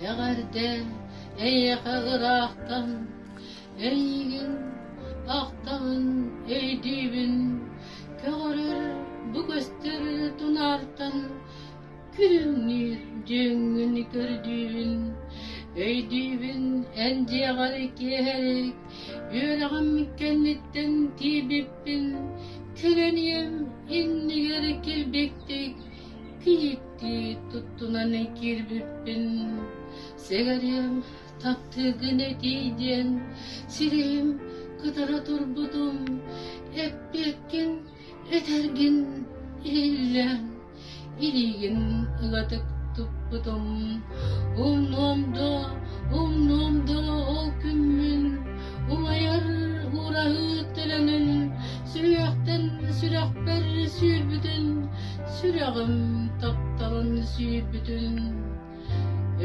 Eğerde ey kıraktan eygin aktağın ey dibin köğürür bu göster tunartan külünü cüngün gördüğün ey dibin ence garek yeherek yüreğim kennetten tibippin küleniyem inni gerek kelbektek Kiyitti tuttunan kirbippin Segeriyem taptığın etiyen Sireyim kıdara turbudum Eppekkin etergin illen İligin ıgatık tuppudum Umnomda ol kümmün Umayar hurağı telenin Sürekten sürekber sürbüdün Süreğim taptalın sürbüdün